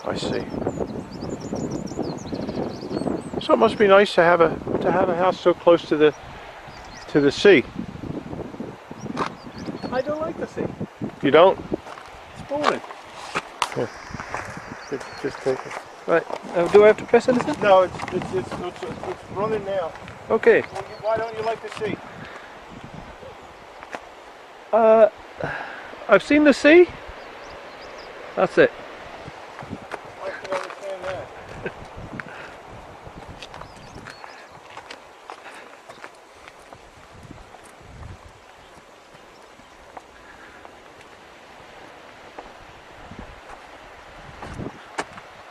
I see. So it must be nice to have a house so close to the sea. I don't like the sea. You don't? It's boring. Here. Just take it. Right. Do I have to press anything? No, it's running now. Okay. Well, why don't you like the sea? I've seen the sea. That's it. I can understand that.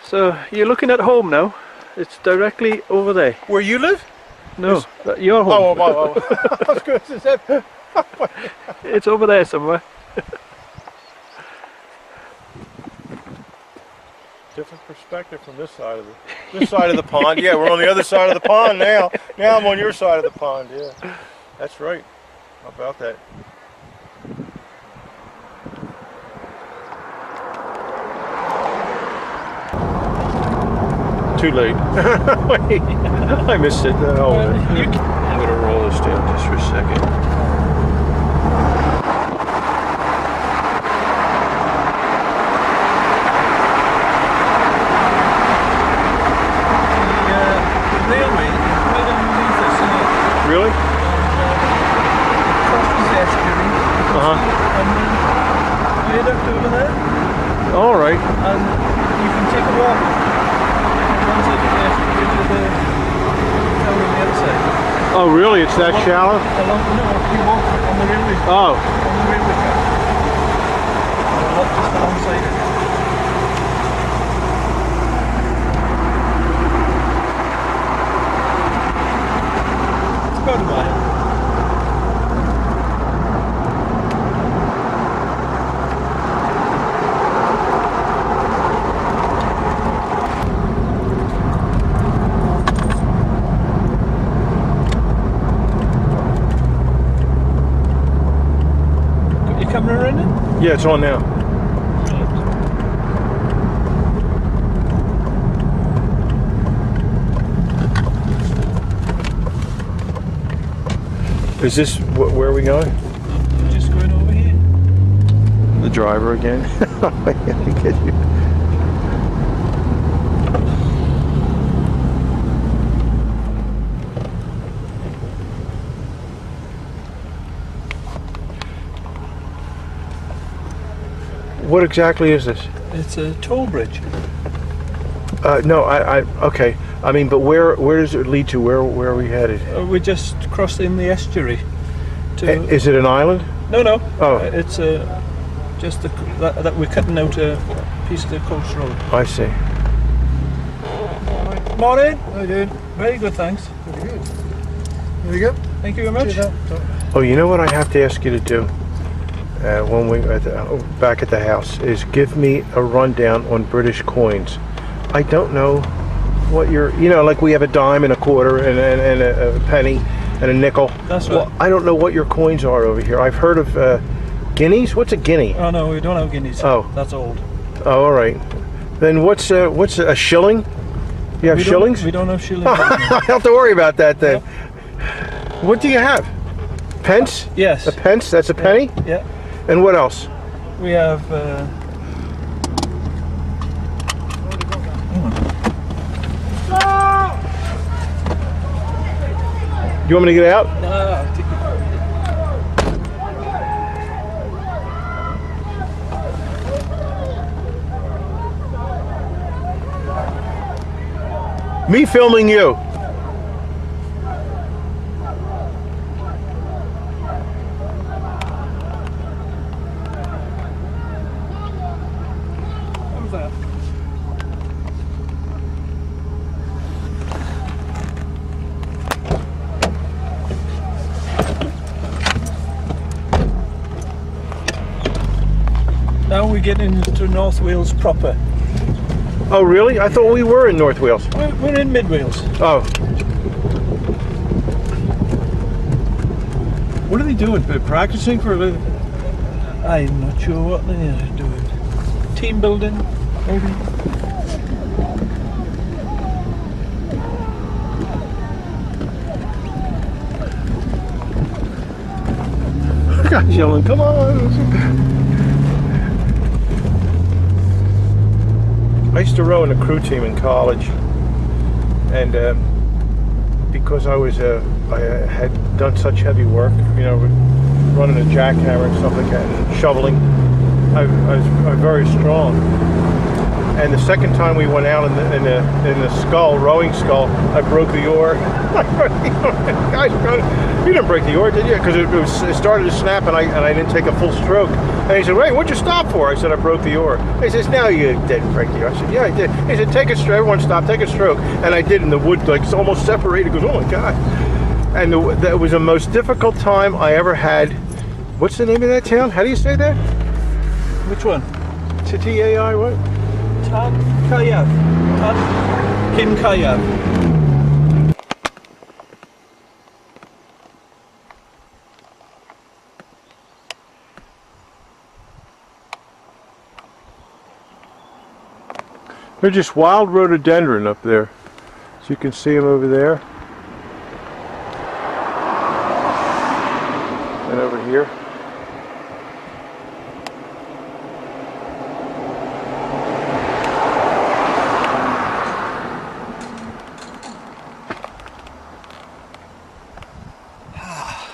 So you're looking at home now. It's directly over there. Where you live? No, your home. Oh. I was going to say. It's over there somewhere. Different perspective from this side of the pond. Yeah, we're on the other side of the pond now. Now I'm on your side of the pond. Yeah, that's right. How about that? Too late. Wait, I missed it. Oh, I'm going to roll this down just for a second. Railway right underneath us, Really? across the estuary, and then way up over there, All right. and you can take a walk. It runs out of the estuary to the town on the other side. Oh, really? It's that shallow? You walk on the railway. Oh. On the railway track. Not just alongside it. It's about a mile. Got your camera running? Yeah, it's on now. Is this where are we going? We're just going over here. The driver again? I get you. What exactly is this? It's a toll bridge. No, okay. I mean, but where does it lead to? Where are we headed? We just crossed in the estuary. Is it an island? No. Oh. It's just that we're cutting out a piece of the coast road. I see. Morning. How you doing? Very good, thanks. Pretty good. There you go. Thank you very much. Cheers, Oh, you know what I have to ask you to do when we back at the house is give me a rundown on British coins. I don't know what like we have a dime and a quarter and a penny and a nickel. That's right. Well, I don't know what your coins are over here. I've heard of guineas. What's a guinea? Oh no, we don't have guineas. Oh. That's old. Oh, all right. Then what's a shilling? You have shillings? We don't have shillings. I don't have to worry about that then. Yep. What do you have? Pence? Yes. A pence? That's a penny? Yeah. And what else? We have. You want me to get out? No, I'll take it. Me filming you. What was that? Now we get into North Wales proper. Oh, really? I thought we were in North Wales. We're in Mid Wales. Oh. What are they doing? Practicing for a living? I'm not sure what they're doing. Team building, maybe. guy's yelling, come on. I used to row in a crew team in college, and because I had done such heavy work, you know, running a jackhammer and stuff like that, and shoveling, I was very strong. And the second time we went out in the scull, rowing scull, I broke the oar. Guys, you didn't break the oar, did you? Because it started to snap, and I didn't take a full stroke. And he said, "Wait, what'd you stop for?" I said, "I broke the oar." He says, "No, you didn't break the oar." I said, "Yeah, I did." He said, "Take a stroke." Everyone stop, take a stroke. And I did, and the wood like almost separated. He goes, "Oh my God!" And that was the most difficult time I ever had. What's the name of that town? How do you say that? Which one? T-A-I what? Tad Kayav. Tad Kim Kayav. They're just wild rhododendron up there. So you can see them over there. And over here.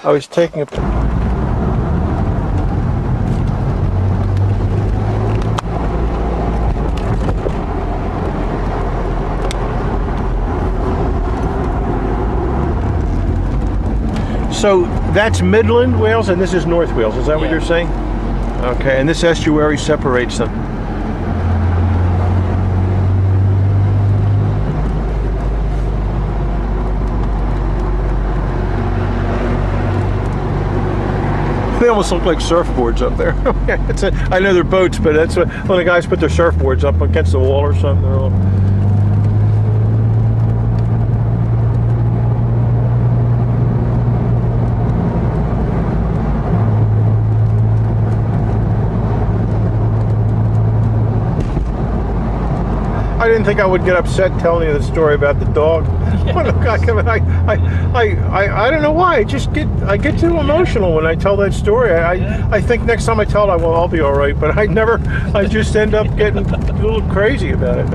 I was taking a So that's Midland Wales and this is North Wales, is that what you're saying? Okay, and this estuary separates them. They almost look like surfboards up there. I know they're boats, but that's when the guys put their surfboards up against the wall or something. They're all... I didn't think I would get upset telling you the story about the dog. Yes. I don't know why. I get too emotional when I tell that story. I think next time I tell it, I'll be all right. But I just end up getting a little crazy about it.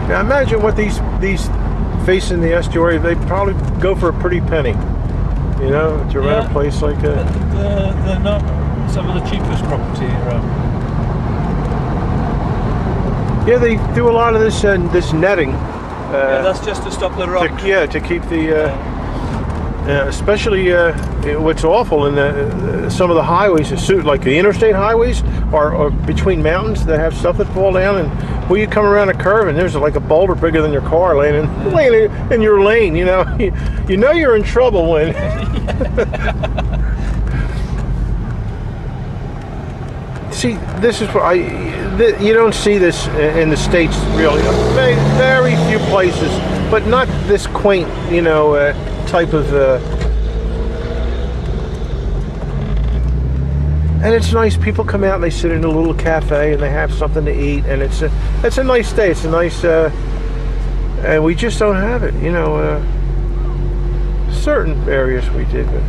Now imagine what these facing the estuary, they probably go for a pretty penny. You know, to rent a place like that. They're not some of the cheapest property around. Yeah, they do a lot of this netting. Yeah, that's just to stop the rock. To keep the, especially what's awful in some of the highways, like the interstate highways, are between mountains that have stuff that fall down, and you come around a curve and there's like a boulder bigger than your car laying in your lane. You know, you know you're in trouble when. See, this is what you don't see this in the States really. Very few places, but not this quaint, you know, type of. And it's nice. People come out and they sit in a little cafe and they have something to eat, and it's a nice day. It's a nice, and we just don't have it, you know. Certain areas we did, but.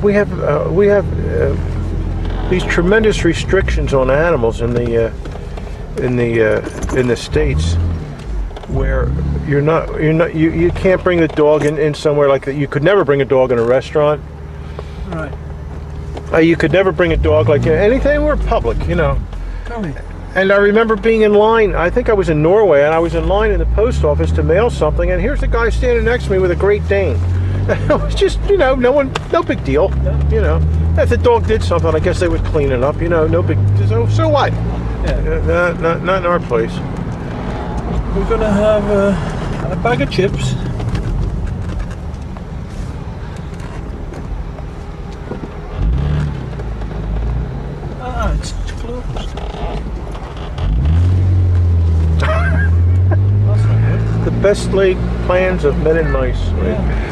We have these tremendous restrictions on animals in the States, where you can't bring the dog in somewhere like that. You could never bring a dog in a restaurant. Right. You could never bring a dog like anything. We're public, you know. Tell me. And I remember being in line. I think I was in Norway, and I was in line in the post office to mail something. And here's the guy standing next to me with a Great Dane. It was just, you know, no big deal. You know, if the dog did something, I guess they would clean it up. You know, no big. So what? Yeah. Not in our place. We're gonna have a bag of chips. It's closed. That's not good. The best laid plans of men and mice. Right? Yeah.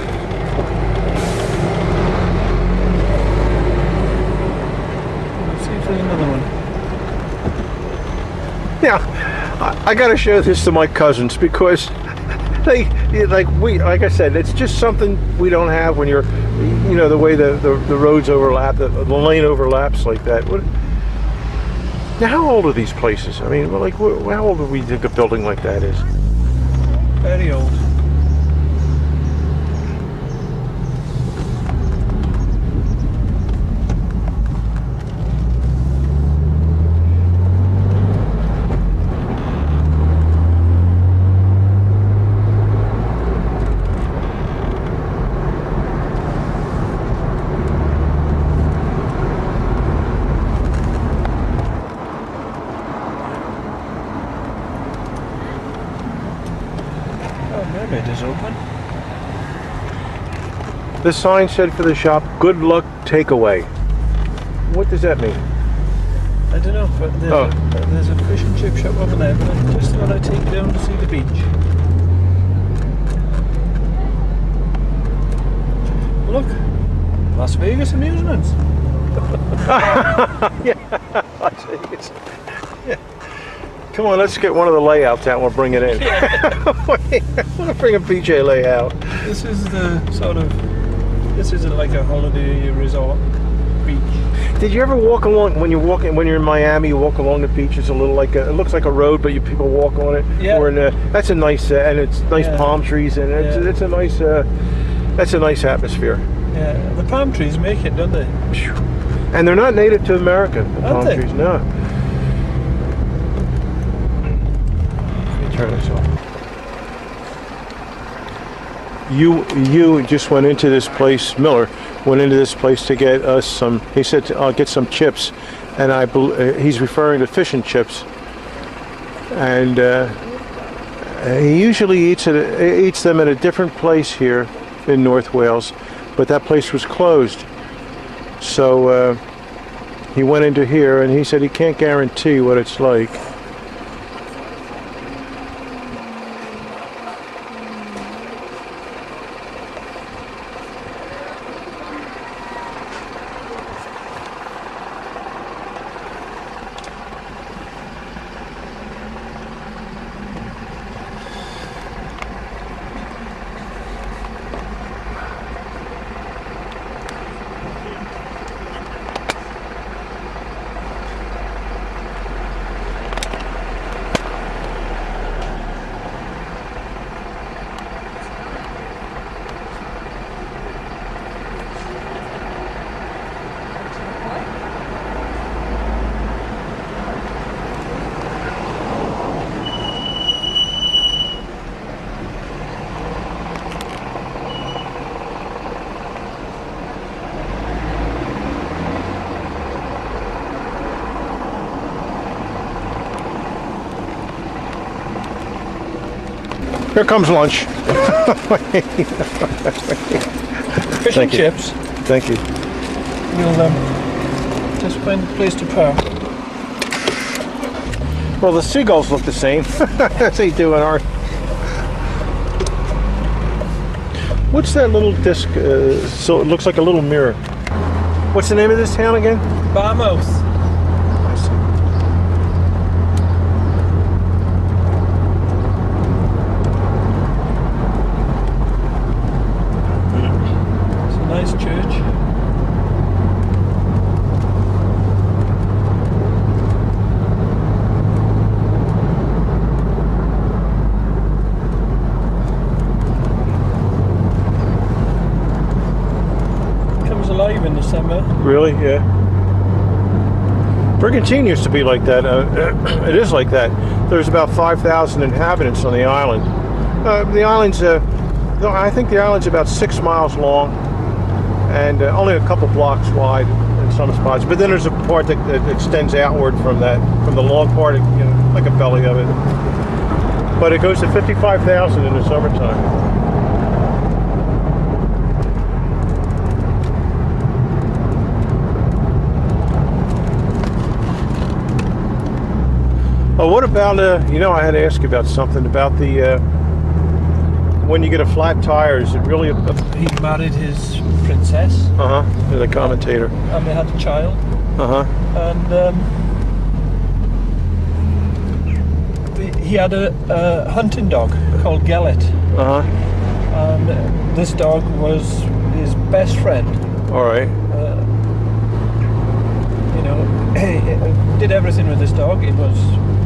Now, I got to show this to my cousins because like I said, it's just something we don't have when you're, you know, the way the roads overlap, the lane overlaps like that. Now, how old are these places? I mean, like, how old do we think a building like that is? Very old. It is open. The sign said for the shop, "Good luck takeaway." What does that mean? I don't know, but there's a fish and chip shop over there, but I just thought I'd take you down to see the beach. Look, Las Vegas Amusements. Yeah, Las Vegas. Yeah. Come on, let's get one of the layouts out and we'll bring it in. Yeah. I want to bring a PJ layout. This is the sort of, this isn't like a holiday resort beach. Did you ever walk along, when you're in Miami, you walk along the beach, it's a little like it looks like a road, but people walk on it. Yeah. Or that's a nice, and it's nice palm trees, and it's a nice, that's a nice atmosphere. Yeah, the palm trees make it, don't they? And they're not native to America, the palm Aren't they? trees, no. Turn this off. You just went into this place. Miller went into this place to get us some. He said, "I'll get some chips," and he's referring to fish and chips. And he usually eats them at a different place here in North Wales, but that place was closed. So he went into here, and he said he can't guarantee what it's like. Here comes lunch. Fish and chips. Thank you. You'll just find a place to park. Well, the seagulls look the same. As they do in our. What's that little disc? So it looks like a little mirror. What's the name of this town again? Barmouth. Nice church. Comes alive in the summer. Really? Yeah. Brigantine used to be like that. It is like that. There's about 5,000 inhabitants on the island. The island's, I think the island's about 6 miles long. And only a couple blocks wide in some spots. But then there's a part that extends outward from the long part, you know, like a belly of it. But it goes to 55,000 in the summertime. Oh, what about, you know, I had to ask you about something about the, when you get a flat tire, is it really He married his princess. The commentator. And they had a child. And he had a hunting dog called Gellet, Uh huh. and this dog was his best friend. All right. You know, he did everything with this dog. It was,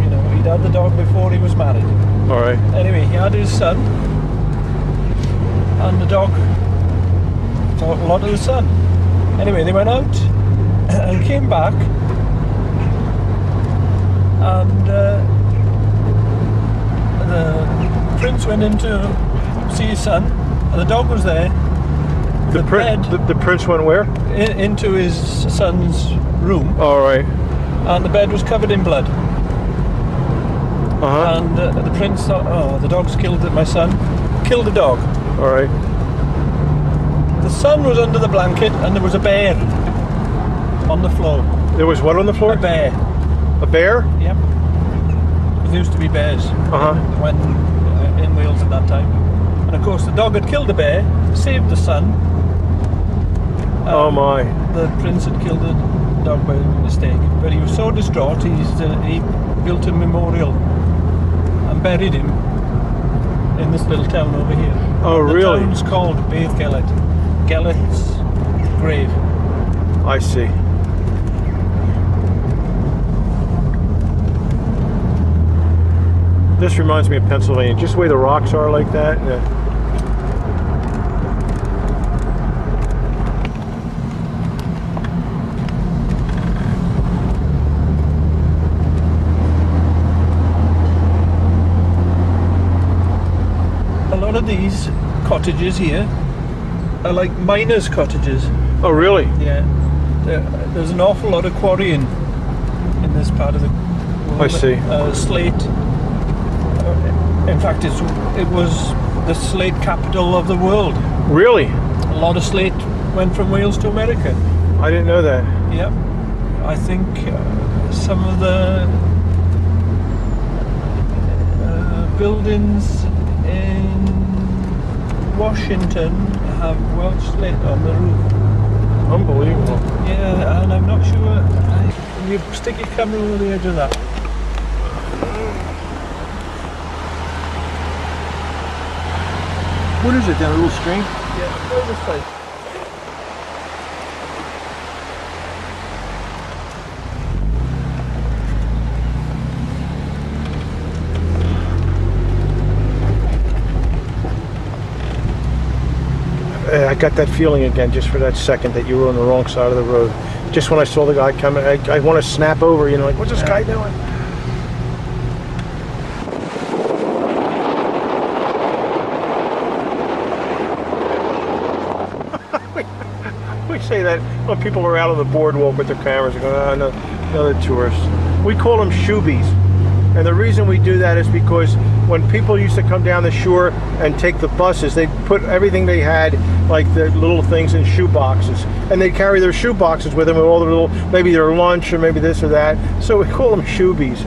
you know, he'd had the dog before he was married. All right. Anyway, he had his son, and the dog thought a lot of the son. Anyway, they went out and came back, and the prince went in to see his son, and the dog was there. The, the prince went where? Into his son's room, All right. and the bed was covered in blood. Uh huh. And the prince thought, oh, the dog's killed my son. Killed the dog. All right. The son was under the blanket, and there was a bear on the floor. There was what on the floor? A bear. A bear? Yep. There used to be bears Uh-huh. when in Wales at that time. And of course, the dog had killed the bear, saved the son. Oh my. The prince had killed the dog by mistake, but he was so distraught, he built a memorial and buried him in this little town over here. Oh, the really? The town's called Beth Gellet. Gellet's grave. I see. This reminds me of Pennsylvania. Just the way the rocks are like that. A lot of these cottages here are like miners' cottages. Oh, really? Yeah. There's an awful lot of quarrying in this part of the world. I see. Slate. In fact, it was the slate capital of the world. Really? A lot of slate went from Wales to America. I didn't know that. Yep. I think some of the buildings in Washington have Welsh slate on the roof. Unbelievable. Yeah, and I'm not sure. You stick your camera over the edge of that. What is it then? A little stream? Yeah, go this way. I got that feeling again just for that second that you were on the wrong side of the road. Just when I saw the guy coming, I want to snap over, you know, like, what's this guy doing? We say that when people are out on the boardwalk with their cameras and go, oh, no, another tourist. We call them shoobies. And the reason we do that is because when people used to come down the shore and take the buses, they put everything they had, like the little things, in shoe boxes. And they carry their shoe boxes with them with all the little, maybe their lunch or maybe this or that. So we call them shoobies.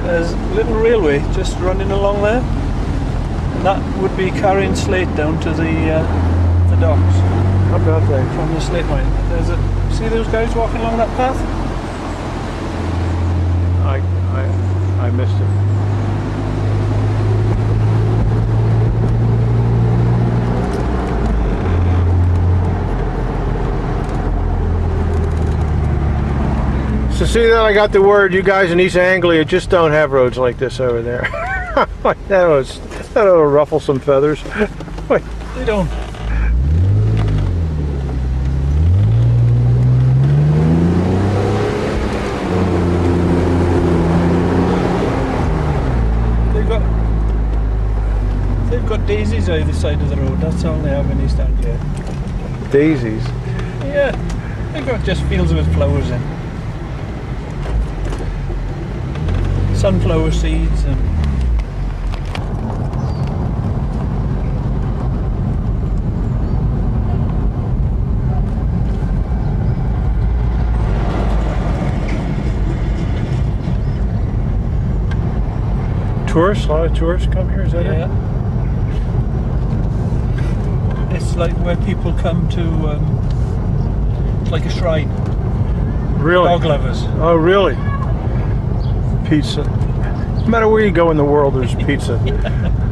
There's a little railway just running along there. And that would be carrying slate down to the docks. How about that? From the slate mine. See those guys walking along that path? I missed it. So see that I got the word, you guys in East Anglia just don't have roads like this over there. That'll ruffle some feathers. They don't. They've got daisies either side of the road. That's all they have in East Anglia. Daisies? Yeah, they've got just fields with flowers in. Sunflower seeds and tourists? A lot of tourists come here, is that it? It's like where people come to, it's like a shrine. Really? Dog lovers. Oh, really? Pizza. No matter where you go in the world, there's pizza.